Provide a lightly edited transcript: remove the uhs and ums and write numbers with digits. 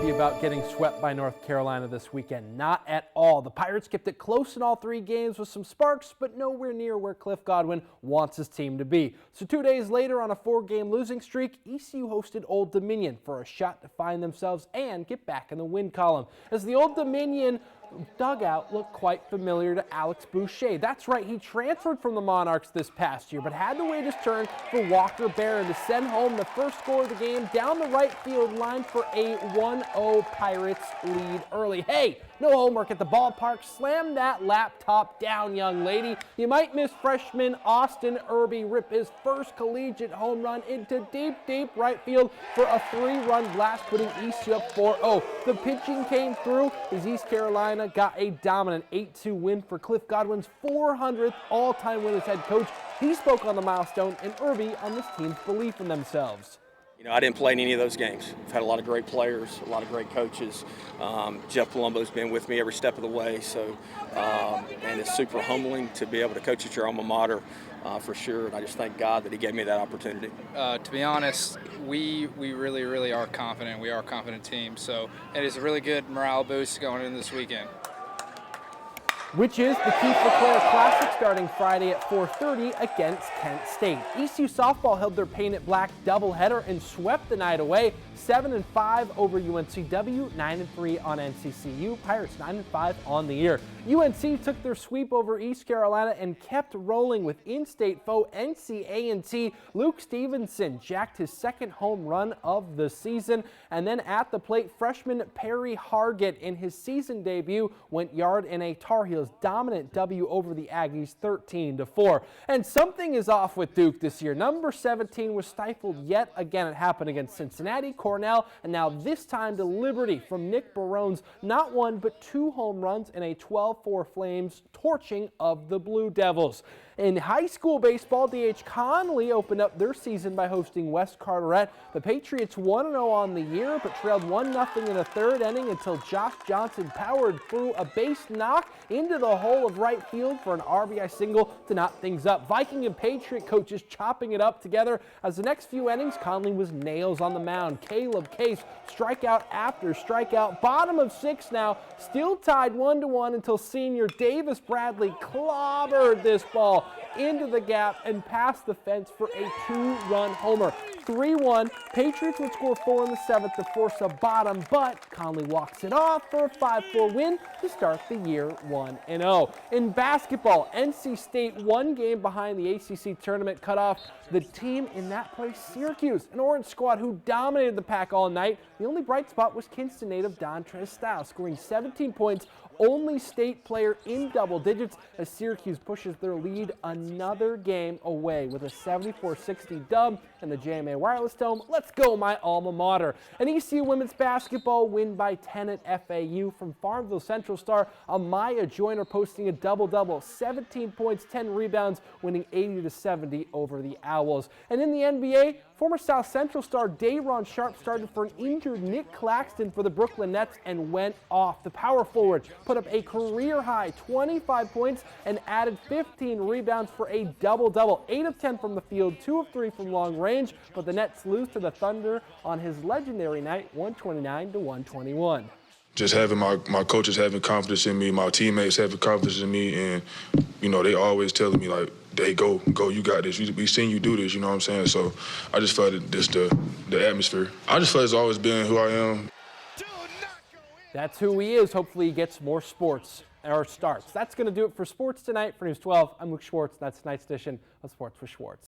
happy about getting swept by North Carolina this weekend. Not at all. The Pirates kept it close in all three games with some sparks, but nowhere near where Cliff Godwin wants his team to be. So 2 days later, on a 4-game losing streak, ECU hosted Old Dominion for a shot to find themselves and get back in the win column. As the Old Dominion dugout looked quite familiar to Alex Boucher. That's right, he transferred from the Monarchs this past year, but had to wait his turn for Walker Barron to send home the first score of the game down the right field line for a 1-0 Pirates lead early. Hey, no homework at the ballpark. Slam that laptop down, young lady. You might miss freshman Austin Irby rip his first collegiate home run into deep, deep right field for a 3-run blast, putting ECU up 4-0. The pitching came through as East Carolina got a dominant 8-2 win for Cliff Godwin's 400th all-time win as head coach. He spoke on the milestone and Irby on this team's belief in themselves. You know, I didn't play in any of those games. I've had a lot of great players, a lot of great coaches. Jeff Palumbo's been with me every step of the way, so and it's super humbling to be able to coach at your alma mater for sure. And I just thank God that He gave me that opportunity. To be honest, we really are confident. We are a confident team, so it is a really good morale boost going into this weekend. Which is the Keith LeClaire Classic starting Friday at 4:30 against Kent State. ECU softball held their painted black doubleheader and swept the night away, 7-5 over UNCW, 9-3 on NCCU. Pirates 9-5 on the year. UNC took their sweep over East Carolina and kept rolling with in-state foe NC Luke Stevenson jacked his second home run of the season, and then at the plate, freshman Perry Hargett in his season debut went yard in a Tar Heels dominant W over the Aggies 13-4. And something is off with Duke this year. Number 17 was stifled yet again. It happened against Cincinnati, Cornell, and now this time to Liberty from Nick Barone's not one but 2 home runs in a 12-4 Flames torching of the Blue Devils. In high school baseball, D.H. Conley opened up their season by hosting West Carteret. The Patriots 1-0 on the year, but trailed 1-0 in the third inning until Josh Johnson powered through a base knock into the hole of right field for an RBI single to knot things up. Viking and Patriot coaches chopping it up together as the next few innings, Conley was nails on the mound. Caleb Case strikeout after strikeout. Bottom of 6 now, still tied 1-1 until senior Davis Bradley clobbered this ball into the gap and past the fence for a 2-run homer. 3-1. Patriots would score 4 in the 7th to force a bottom, but Conley walks it off for a 5-4 win to start the year 1-0. In basketball, NC State 1 game behind the ACC tournament cut off the team in that place, Syracuse, an orange squad who dominated the pack all night. The only bright spot was Kinston native Dontrez Styles, scoring 17 points, only state player in double digits, as Syracuse pushes their lead another game away with a 74-60 dub in the JMA Wireless Dome. Let's go, my alma mater. An ECU women's basketball win by 10 at FAU from Farmville Central star Amaya Joyner posting a double-double, 17 points, 10 rebounds, winning 80-70 over the Owls. And in the NBA, former South Central star Day'Ron Sharp started for an injured Nick Claxton for the Brooklyn Nets and went off. The power forward put up a career-high 25 points and added 15 rebounds for a double-double, 8 of 10 from the field, 2 of 3 from long range, but the Nets lose to the Thunder on his legendary night, 129-121. Just having my coaches having confidence in me, my teammates having confidence in me, and, you know, they always telling me, like, hey, go, you got this. We seen you do this, you know what I'm saying? So I just felt just the atmosphere. I just felt it's always been who I am. That's who he is. Hopefully he gets more sports or starts. That's going to do it for sports tonight. For News 12, I'm Luke Schwartz. That's tonight's edition of Sports with Schwartz.